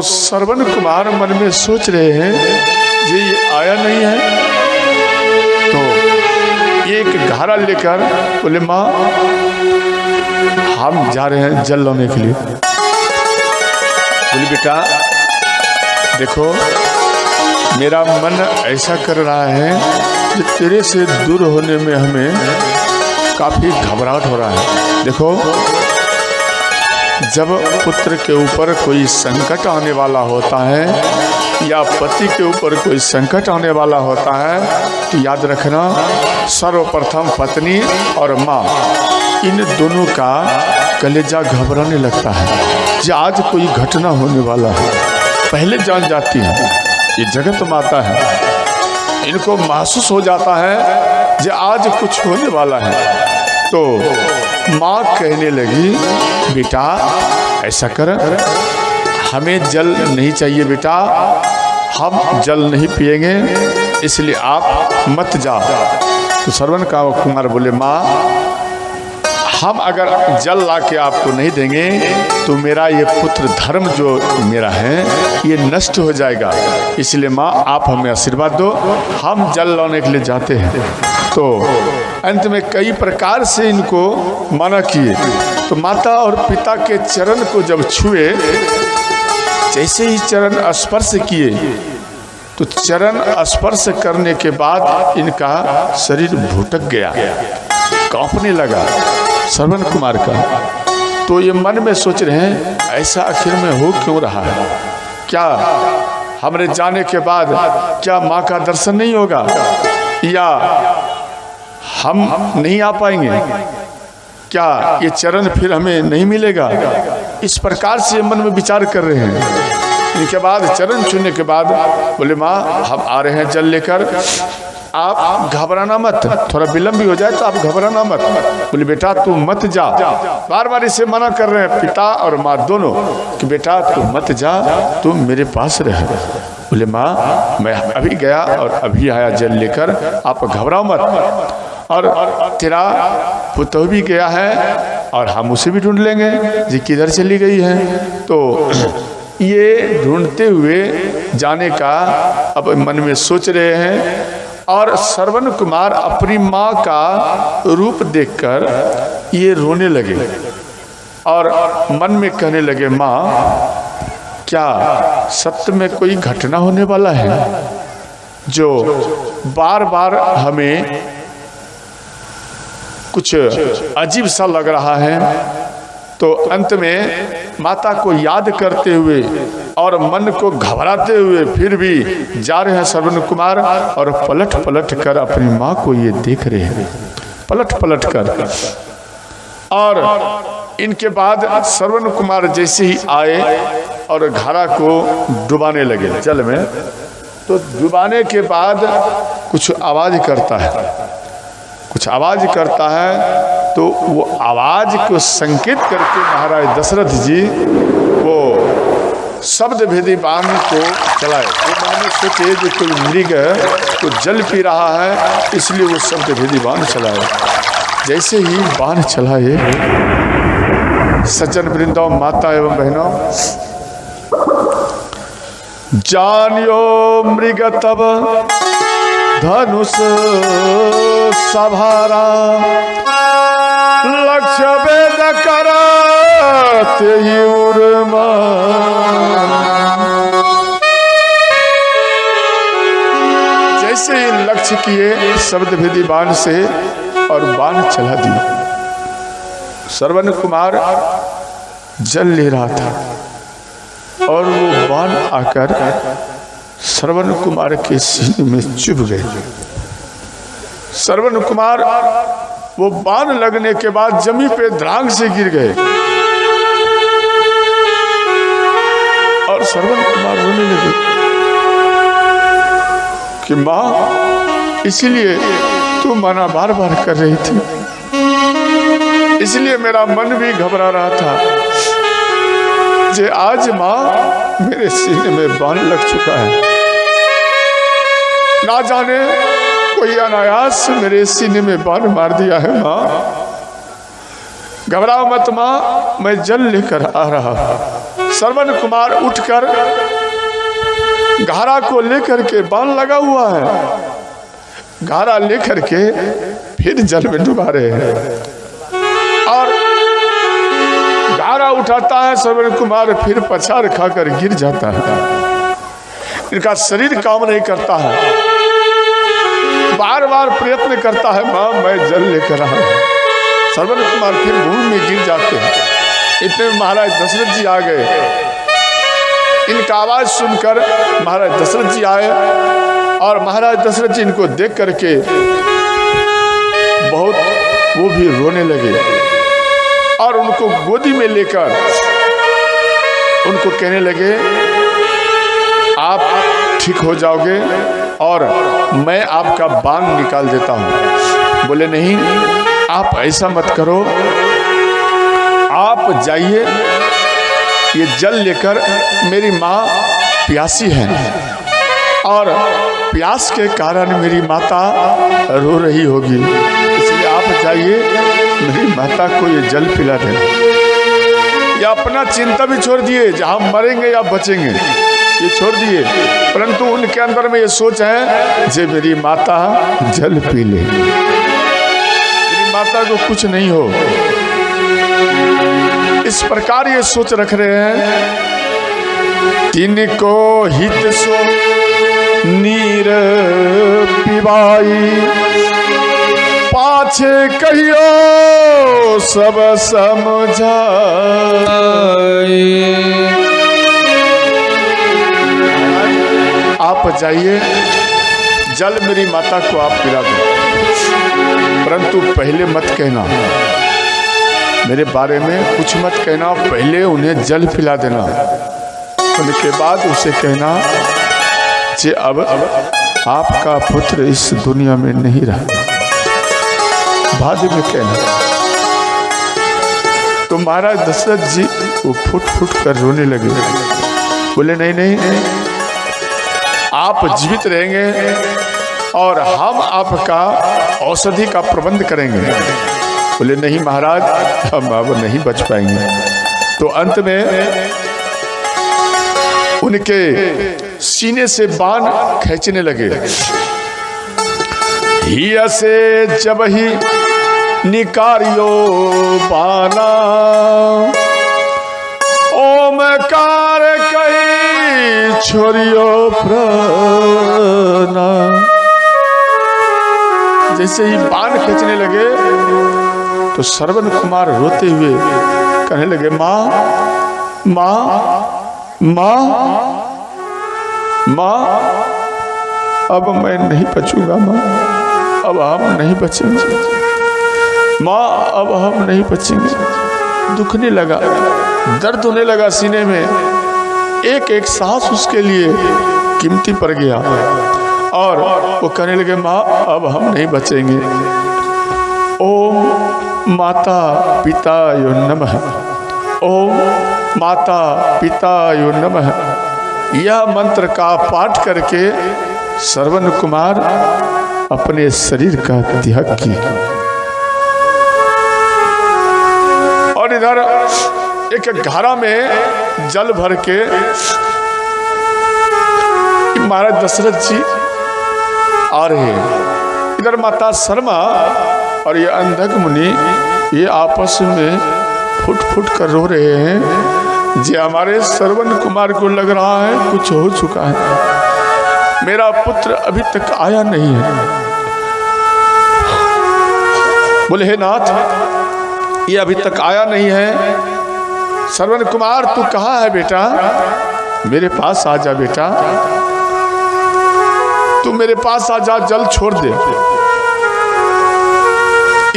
श्रवण कुमार मन में सोच रहे हैं जी ये आया नहीं है, तो ये एक घारा लेकर बोले माँ हम जा रहे हैं जल लाने के लिए। बोले बेटा देखो मेरा मन ऐसा कर रहा है कि तेरे से दूर होने में हमें काफ़ी घबराहट हो रहा है। देखो जब पुत्र के ऊपर कोई संकट आने वाला होता है या पति के ऊपर कोई संकट आने वाला होता है तो याद रखना सर्वप्रथम पत्नी और माँ इन दोनों का कलेजा घबराने लगता है कि आज कोई घटना होने वाला है। पहले जान जाती है, ये जगत माता है, इनको महसूस हो जाता है कि आज कुछ होने वाला है। तो माँ कहने लगी बेटा ऐसा कर, हमें जल नहीं चाहिए बेटा, हम जल नहीं पिएंगे, इसलिए आप मत जाओ। तो श्रवण कुमार बोले माँ हम अगर जल ला के आपको नहीं देंगे तो मेरा ये पुत्र धर्म जो मेरा है ये नष्ट हो जाएगा, इसलिए माँ आप हमें आशीर्वाद दो, हम जल लाने के लिए जाते हैं। तो अंत में कई प्रकार से इनको मना किए। तो माता और पिता के चरण को जब छुए, जैसे ही चरण स्पर्श किए तो चरण स्पर्श करने के बाद इनका शरीर भुटक गया, कांपने लगा श्रवण कुमार का। तो ये मन में सोच रहे हैं ऐसा आखिर में हो क्यों रहा है, क्या हमारे जाने के बाद क्या माँ का दर्शन नहीं होगा या हम नहीं आ पाएंगे, क्या ये चरण फिर हमें नहीं मिलेगा। इस प्रकार से मन में विचार कर रहे हैं। इनके बाद चरण छूने के बाद बोले माँ हम आ रहे हैं जल लेकर, आप घबराना मत, थोड़ा विलम्ब भी हो जाए तो आप घबराना मत। बोले बेटा तू मत जा, बार बार इसे मना कर रहे हैं पिता और माँ दोनों कि बेटा तू मत जा, तू मेरे पास रह। बोले माँ मैं अभी गया और अभी आया जल लेकर, आप घबराओ मत, और तेरा पुत्र भी गया है और हम उसे भी ढूंढ लेंगे जी किधर चली गई है। तो ये ढूंढते हुए जाने का अब मन में सोच रहे हैं। और श्रवण कुमार अपनी माँ का रूप देखकर ये रोने लगे और मन में कहने लगे माँ क्या सत्य में कोई घटना होने वाला है जो बार बार हमें कुछ अजीब सा लग रहा है। तो अंत में माता को याद करते हुए और मन को घबराते हुए फिर भी जा रहे हैं श्रवण कुमार, और पलट पलट कर अपनी माँ को ये देख रहे हैं, पलट पलट कर। और इनके बाद श्रवण कुमार जैसे ही आए और घड़ा को डुबाने लगे जल में, तो डुबाने के बाद कुछ आवाज करता है, कुछ आवाज करता है। तो वो आवाज को संकेत करके महाराज दशरथ जी वो शब्द भेदी बाण को चलाए। वो मन में सोचे जो कोई मृग तो जल पी रहा है, इसलिए वो शब्द भेदी बाण चलाए। जैसे ही बाण चलाए, सज्जन वृंदों, माता एवं बहनों, जानियो मृग तब धनुष सभारा लक्ष्य वेद करते ही उर्मा। जैसे ही लक्ष्य किए शब्द भेदी बाण से और बाण चला दिया। श्रवण कुमार जल ले रहा था और वो बाण आकर श्रवण कुमार के सीने में चुभ गए। श्रवण कुमार वो बाण लगने के बाद जमीन पे धड़ाम से गिर गए और श्रवण कुमार रोने लगे कि माँ, इसीलिए तू मना बार बार कर रही थी, इसलिए मेरा मन भी घबरा रहा था जे आज माँ मेरे सीने में बाण लग चुका है। ना जाने कोई अनायास मेरे सीने में बाण मार दिया है। माँ घबराओ मत माँ, मैं जल लेकर आ रहा। श्रवण कुमार उठकर घारा को लेकर के बाण लगा हुआ है, घारा लेकर के फिर जल में डुबा रहे हैं और घारा उठाता है। श्रवण कुमार फिर पछाड़ खाकर गिर जाता है। इनका शरीर काम नहीं करता है, बार बार प्रयत्न करता है, माँ मैं जल लेकर आ रहा। श्रवण कुमार फिर भूमि में गिर जाते हैं। इतने में महाराज दशरथ जी आ गए। इनका आवाज सुनकर महाराज दशरथ जी आए और महाराज दशरथ जी इनको देख करके बहुत वो भी रोने लगे और उनको गोदी में लेकर उनको कहने लगे आप ठीक हो जाओगे और मैं आपका बाण निकाल देता हूँ। बोले नहीं, आप ऐसा मत करो, आप जाइए, ये जल लेकर मेरी माँ प्यासी है और प्यास के कारण मेरी माता रो रही होगी, इसलिए आप जाइए मेरी माता को ये जल पिला देना। या अपना चिंता भी छोड़ दिए, जहाँ मरेंगे या बचेंगे ये छोड़ दिए, परंतु उनके अंदर में ये सोच है जे मेरी माता जल पी ले, मेरी माता को कुछ नहीं हो। इस प्रकार ये सोच रख रहे हैं। तिनको हित सो नीर पिबाई, पाछे कहियो सब समझाई। आप जाइए, जल मेरी माता को आप पिला दो, परंतु पहले मत कहना मेरे बारे में, कुछ मत कहना, पहले उन्हें जल पिला देना। उनके बाद उसे कहना कि अब आपका पुत्र इस दुनिया में नहीं रहा, बाद में कहना। तो महाराज दशरथ जी वो फुट फुट कर रोने लगे। बोले नहीं नहीं, आप जीवित रहेंगे और हम आपका औषधि का प्रबंध करेंगे। बोले नहीं महाराज, हम अब नहीं बच पाएंगे। तो अंत में उनके सीने से बाण खींचने लगे। हिया से जब ही निकारियो बाना, ओमकार कही छोरियो प्राणा। जैसे ही बाण खींचने लगे तो श्रवण कुमार रोते हुए कहने लगे माँ माँ माँ माँ, अब मैं नहीं बचूंगा माँ, अब हम नहीं बचेंगे माँ, अब हम नहीं बचेंगे। दुखने लगा, दर्द होने लगा सीने में, एक एक सांस उसके लिए कीमती पड़ गया और वो कहने लगे माँ अब हम नहीं बचेंगे। ओम माता पिता यो नमः, ओम माता पिता यो नमः। यह मंत्र का पाठ करके श्रवण कुमार अपने शरीर का त्याग किया। और इधर एक घड़ा में जल भर के महाराज दशरथ जी आ रहे हैं। इधर माता शर्मा और ये अंधक मुनि ये आपस में फुट फुट कर रो रहे हैं। जी हमारे श्रवण कुमार को लग रहा है कुछ हो चुका है, मेरा पुत्र अभी तक आया नहीं है। बोले हे नाथ, ये अभी तक आया नहीं है। श्रवण कुमार तू कहाँ है बेटा? मेरे पास आ जा बेटा, तू मेरे पास आ जा, जल छोड़ दे।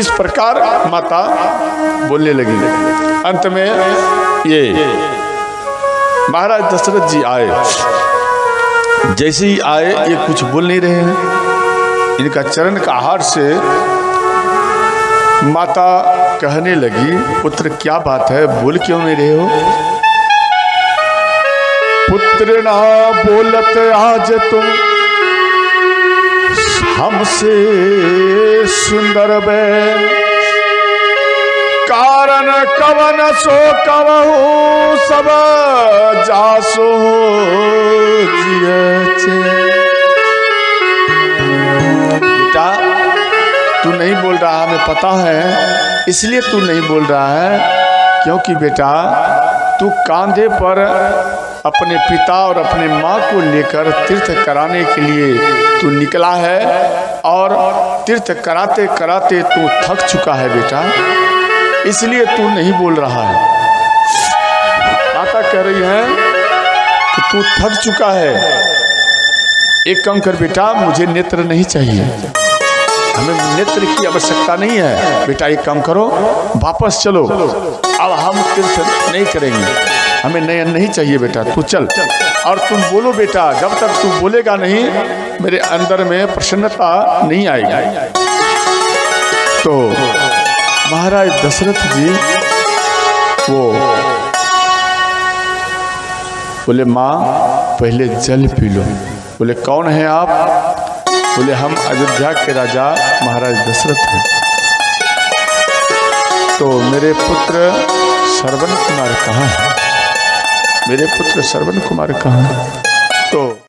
इस प्रकार माता बोलने लगी। अंत में ये महाराज दशरथ जी आए। जैसे ही आए ये कुछ बोल नहीं रहे हैं। इनका चरण का आहार से माता कहने लगी, पुत्र क्या बात है, बोल क्यों नहीं रहे हो? पुत्र ना बोलत आज तुम हमसे सुंदर बैन, कारण कवन सो कवहू सब जासो जियचे। बेटा तू नहीं बोल रहा, हमें पता है, इसलिए तू नहीं बोल रहा है क्योंकि बेटा तू कांधे पर अपने पिता और अपने माँ को लेकर तीर्थ कराने के लिए तू निकला है और तीर्थ कराते कराते तू थक चुका है बेटा, इसलिए तू नहीं बोल रहा है। माता कह रही है कि तू थक चुका है, एक काम कर बेटा, मुझे नेत्र नहीं चाहिए, हमें नेत्र की आवश्यकता नहीं है। बेटा एक काम करो, वापस चलो, अब हम तीर्थ नहीं करेंगे, हमें नयन नहीं चाहिए बेटा, तू चल। और तुम बोलो बेटा, जब तक तू बोलेगा नहीं मेरे अंदर में प्रसन्नता नहीं आएगी। तो महाराज दशरथ जी वो बोले माँ पहले जल पी लो। बोले कौन है आप? बोले हम अयोध्या के राजा महाराज दशरथ हैं। तो मेरे पुत्र श्रवण कुमार कहाँ है? मेरे पुत्र श्रवण कुमार कहाँ है?